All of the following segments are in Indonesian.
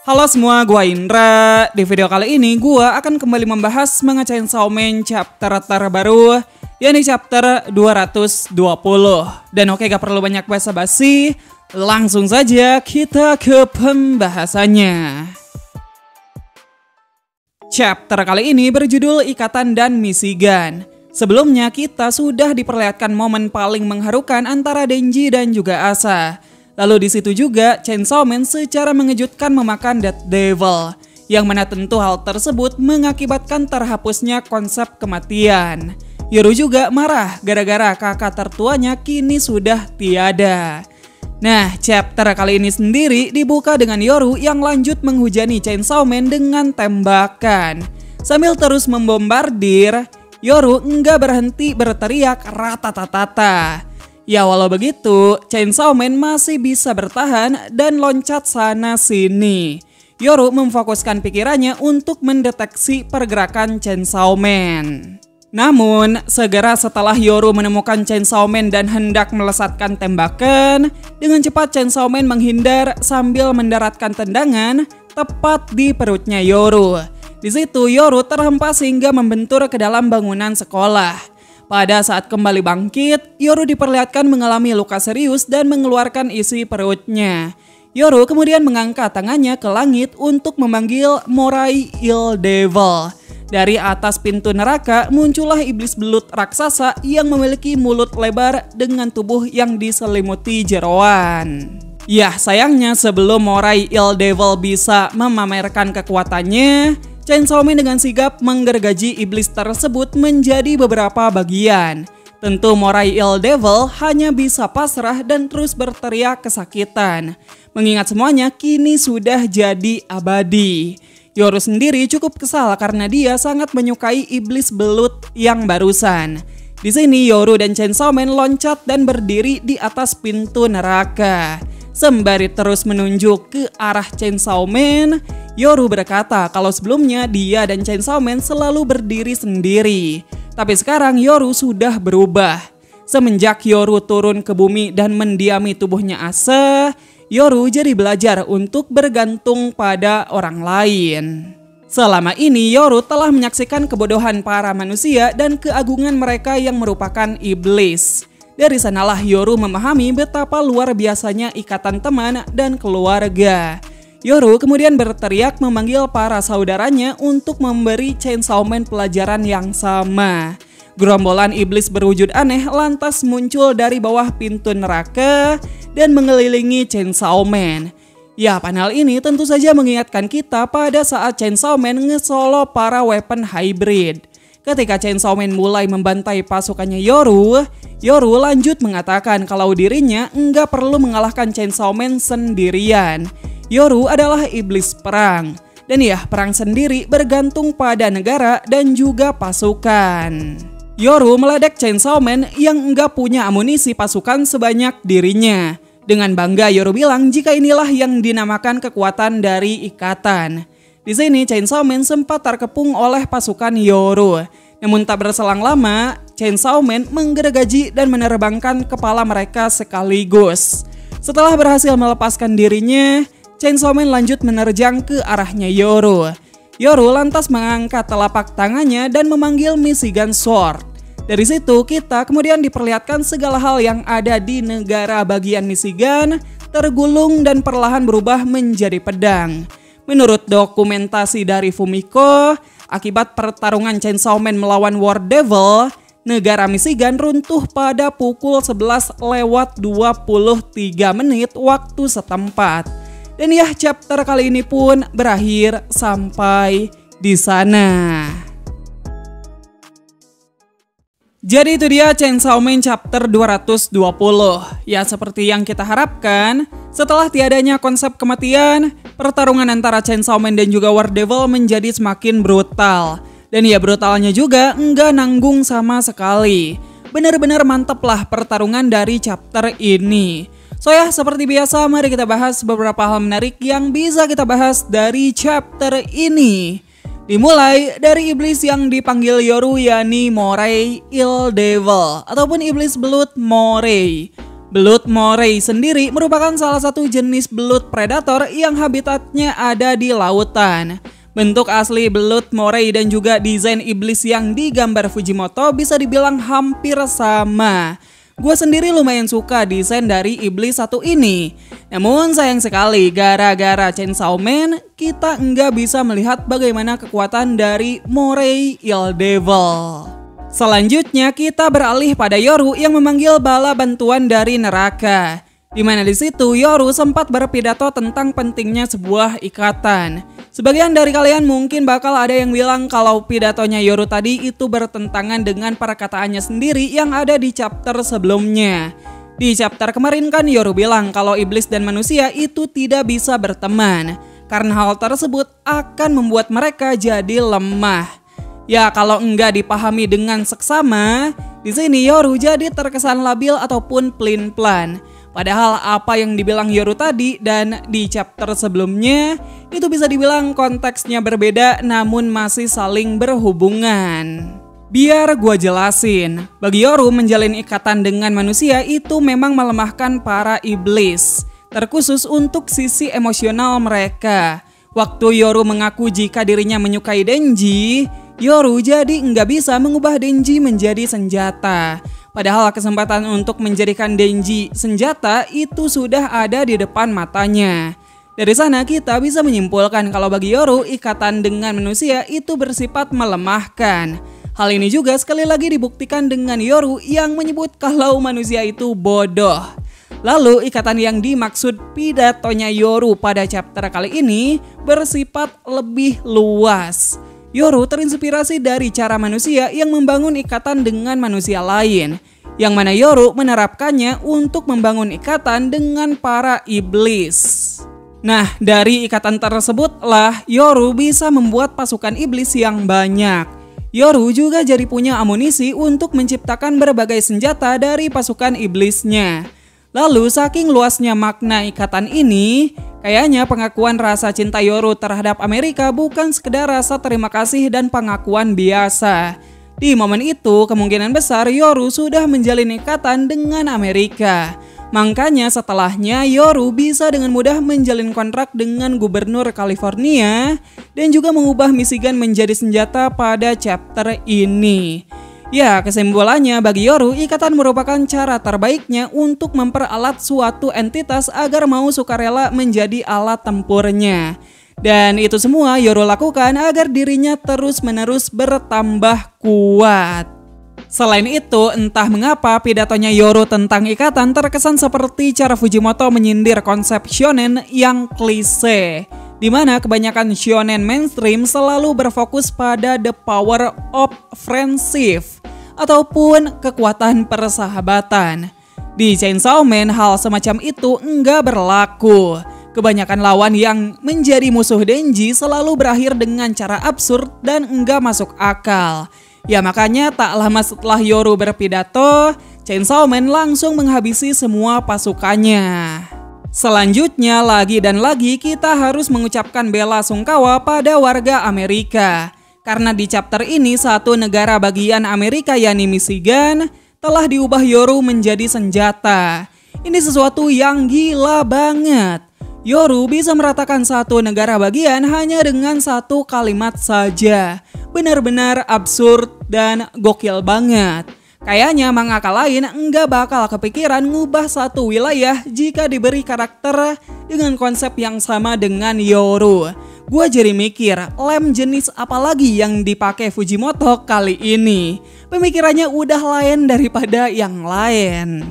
Halo semua, gua Indra. Di video kali ini gua akan kembali membahas manga Chainsaw Man chapter terbaru, yakni chapter 220. Dan oke, gak perlu banyak basa-basi, langsung saja kita ke pembahasannya. Chapter kali ini berjudul Ikatan dan Michigan. Sebelumnya kita sudah diperlihatkan momen paling mengharukan antara Denji dan juga Asa. Lalu di situ juga Chainsaw Man secara mengejutkan memakan Death Devil, yang mana tentu hal tersebut mengakibatkan terhapusnya konsep kematian. Yoru juga marah gara-gara kakak tertuanya kini sudah tiada. Nah, chapter kali ini sendiri dibuka dengan Yoru yang lanjut menghujani Chainsaw Man dengan tembakan. Sambil terus membombardir, Yoru enggak berhenti berteriak ratatatata. Ya walau begitu, Chainsaw Man masih bisa bertahan dan loncat sana sini. Yoru memfokuskan pikirannya untuk mendeteksi pergerakan Chainsaw Man. Namun, segera setelah Yoru menemukan Chainsaw Man dan hendak melesatkan tembakan, dengan cepat Chainsaw Man menghindar sambil mendaratkan tendangan tepat di perutnya Yoru. Di situ Yoru terhempas hingga membentur ke dalam bangunan sekolah. Pada saat kembali bangkit, Yoru diperlihatkan mengalami luka serius dan mengeluarkan isi perutnya. Yoru kemudian mengangkat tangannya ke langit untuk memanggil Morai Il Devil. Dari atas pintu neraka muncullah iblis belut raksasa yang memiliki mulut lebar dengan tubuh yang diselimuti jeroan. Yah, sayangnya sebelum Morai Il Devil bisa memamerkan kekuatannya, Chainsaw Man dengan sigap menggergaji iblis tersebut menjadi beberapa bagian. Tentu Morai Il Devil hanya bisa pasrah dan terus berteriak kesakitan, mengingat semuanya kini sudah jadi abadi. Yoru sendiri cukup kesal karena dia sangat menyukai iblis belut yang barusan. Di sini Yoru dan Chainsaw Man loncat dan berdiri di atas pintu neraka. Sembari terus menunjuk ke arah Chainsaw Man, Yoru berkata kalau sebelumnya dia dan Chainsaw Man selalu berdiri sendiri. Tapi sekarang Yoru sudah berubah. Semenjak Yoru turun ke bumi dan mendiami tubuhnya Asa, Yoru jadi belajar untuk bergantung pada orang lain. Selama ini Yoru telah menyaksikan kebodohan para manusia dan keagungan mereka yang merupakan iblis. Dari sanalah Yoru memahami betapa luar biasanya ikatan teman dan keluarga. Yoru kemudian berteriak memanggil para saudaranya untuk memberi Chainsaw Man pelajaran yang sama. Gerombolan iblis berwujud aneh lantas muncul dari bawah pintu neraka dan mengelilingi Chainsaw Man. Ya, panel ini tentu saja mengingatkan kita pada saat Chainsaw Man nge-solo para weapon hybrid. Ketika Chainsaw Man mulai membantai pasukannya Yoru, Yoru lanjut mengatakan kalau dirinya enggak perlu mengalahkan Chainsaw Man sendirian. Yoru adalah iblis perang. Dan ya, perang sendiri bergantung pada negara dan juga pasukan. Yoru meledek Chainsaw Man yang enggak punya amunisi pasukan sebanyak dirinya. Dengan bangga Yoru bilang jika inilah yang dinamakan kekuatan dari ikatan. Di sini Chainsaw Man sempat terkepung oleh pasukan Yoru. Namun tak berselang lama, Chainsaw Man menggergaji dan menerbangkan kepala mereka sekaligus. Setelah berhasil melepaskan dirinya, Chainsaw Man lanjut menerjang ke arahnya Yoru. Yoru lantas mengangkat telapak tangannya dan memanggil Michigan Sword. Dari situ kita kemudian diperlihatkan segala hal yang ada di negara bagian Michigan tergulung dan perlahan berubah menjadi pedang. Menurut dokumentasi dari Fumiko, akibat pertarungan Chainsaw Man melawan War Devil, negara Michigan runtuh pada pukul 11 lewat 23 menit waktu setempat. Dan ya, chapter kali ini pun berakhir sampai di sana. Jadi itu dia Chainsaw Man chapter 220. Ya, seperti yang kita harapkan, setelah tiadanya konsep kematian, pertarungan antara Chainsaw Man dan juga War Devil menjadi semakin brutal. Dan ya, brutalnya juga enggak nanggung sama sekali. Bener-bener mantep lah pertarungan dari chapter ini. So ya, seperti biasa mari kita bahas beberapa hal menarik yang bisa kita bahas dari chapter ini. Dimulai dari iblis yang dipanggil Yoru yakni Morai Il Devil ataupun iblis belut Morai. Belut moray sendiri merupakan salah satu jenis belut predator yang habitatnya ada di lautan. Bentuk asli belut moray dan juga desain iblis yang digambar Fujimoto bisa dibilang hampir sama. Gue sendiri lumayan suka desain dari iblis satu ini. Namun sayang sekali gara-gara Chainsaw Man kita nggak bisa melihat bagaimana kekuatan dari Moray Il Devil. Selanjutnya kita beralih pada Yoru yang memanggil bala bantuan dari neraka. Di mana di situ Yoru sempat berpidato tentang pentingnya sebuah ikatan. Sebagian dari kalian mungkin bakal ada yang bilang kalau pidatonya Yoru tadi itu bertentangan dengan perkataannya sendiri yang ada di chapter sebelumnya. Di chapter kemarin kan Yoru bilang kalau iblis dan manusia itu tidak bisa berteman karena hal tersebut akan membuat mereka jadi lemah. Ya kalau enggak dipahami dengan seksama, di sini Yoru jadi terkesan labil ataupun pelin-pelan. Padahal apa yang dibilang Yoru tadi dan di chapter sebelumnya itu bisa dibilang konteksnya berbeda namun masih saling berhubungan. Biar gua jelasin, bagi Yoru menjalin ikatan dengan manusia itu memang melemahkan para iblis, terkhusus untuk sisi emosional mereka. Waktu Yoru mengaku jika dirinya menyukai Denji, Yoru jadi nggak bisa mengubah Denji menjadi senjata. Padahal kesempatan untuk menjadikan Denji senjata itu sudah ada di depan matanya. Dari sana kita bisa menyimpulkan kalau bagi Yoru ikatan dengan manusia itu bersifat melemahkan. Hal ini juga sekali lagi dibuktikan dengan Yoru yang menyebut kalau manusia itu bodoh. Lalu ikatan yang dimaksud pidatonya Yoru pada chapter kali ini bersifat lebih luas. Yoru terinspirasi dari cara manusia yang membangun ikatan dengan manusia lain, yang mana Yoru menerapkannya untuk membangun ikatan dengan para iblis. Nah, dari ikatan tersebutlah Yoru bisa membuat pasukan iblis yang banyak. Yoru juga jadi punya amunisi untuk menciptakan berbagai senjata dari pasukan iblisnya. Lalu saking luasnya makna ikatan ini, kayaknya pengakuan rasa cinta Yoru terhadap Amerika bukan sekedar rasa terima kasih dan pengakuan biasa. Di momen itu, kemungkinan besar Yoru sudah menjalin ikatan dengan Amerika. Makanya setelahnya Yoru bisa dengan mudah menjalin kontrak dengan gubernur California dan juga mengubah Michigan menjadi senjata pada chapter ini. Ya, kesimpulannya bagi Yoru, ikatan merupakan cara terbaiknya untuk memperalat suatu entitas agar mau sukarela menjadi alat tempurnya. Dan itu semua Yoru lakukan agar dirinya terus-menerus bertambah kuat. Selain itu, entah mengapa pidatonya Yoru tentang ikatan terkesan seperti cara Fujimoto menyindir konsep shonen yang klise, di mana kebanyakan shonen mainstream selalu berfokus pada the power of friendship ataupun kekuatan persahabatan. Di Chainsaw Man hal semacam itu enggak berlaku. Kebanyakan lawan yang menjadi musuh Denji selalu berakhir dengan cara absurd dan enggak masuk akal. Ya makanya tak lama setelah Yoru berpidato, Chainsaw Man langsung menghabisi semua pasukannya. Selanjutnya lagi dan lagi kita harus mengucapkan bela sungkawa pada warga Amerika. Karena di chapter ini satu negara bagian Amerika yakni Michigan telah diubah Yoru menjadi senjata. Ini sesuatu yang gila banget. Yoru bisa meratakan satu negara bagian hanya dengan satu kalimat saja. Benar-benar absurd dan gokil banget. Kayaknya mangaka lain enggak bakal kepikiran ngubah satu wilayah jika diberi karakter dengan konsep yang sama dengan Yoru. Gue jadi mikir, lem jenis apa lagi yang dipakai Fujimoto kali ini? Pemikirannya udah lain daripada yang lain.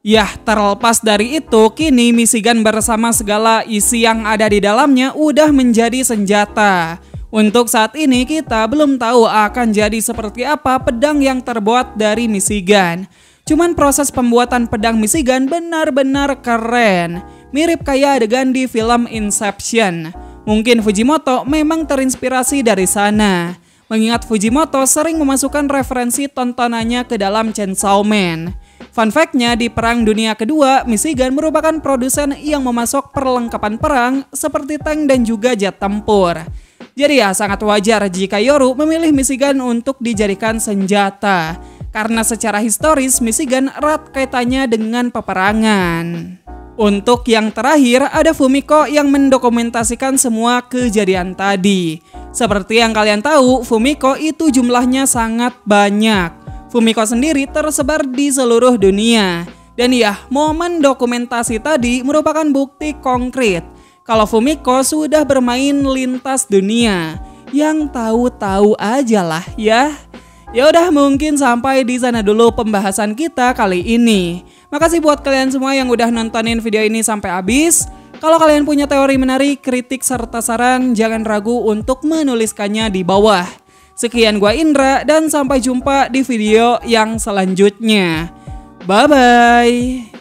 Yah, terlepas dari itu, kini Michigan bersama segala isi yang ada di dalamnya udah menjadi senjata. Untuk saat ini kita belum tahu akan jadi seperti apa pedang yang terbuat dari Michigan. Cuman proses pembuatan pedang Michigan benar-benar keren. Mirip kayak adegan di film Inception. Mungkin Fujimoto memang terinspirasi dari sana. Mengingat Fujimoto sering memasukkan referensi tontonannya ke dalam Chainsaw Man. Fun fact-nya, di Perang Dunia Kedua, Michigan merupakan produsen yang memasok perlengkapan perang seperti tank dan juga jet tempur. Jadi ya sangat wajar jika Yoru memilih Michigan untuk dijadikan senjata. karena secara historis Michigan erat kaitannya dengan peperangan. Untuk yang terakhir, ada Fumiko yang mendokumentasikan semua kejadian tadi. Seperti yang kalian tahu, Fumiko itu jumlahnya sangat banyak. Fumiko sendiri tersebar di seluruh dunia. Dan ya, momen dokumentasi tadi merupakan bukti konkret kalau Fumiko sudah bermain lintas dunia. Yang tahu-tahu aja lah ya. Ya udah, mungkin sampai di sana dulu pembahasan kita kali ini. Makasih buat kalian semua yang udah nontonin video ini sampai habis. Kalau kalian punya teori menarik, kritik, serta saran, jangan ragu untuk menuliskannya di bawah. Sekian gua Indra dan sampai jumpa di video yang selanjutnya. Bye-bye.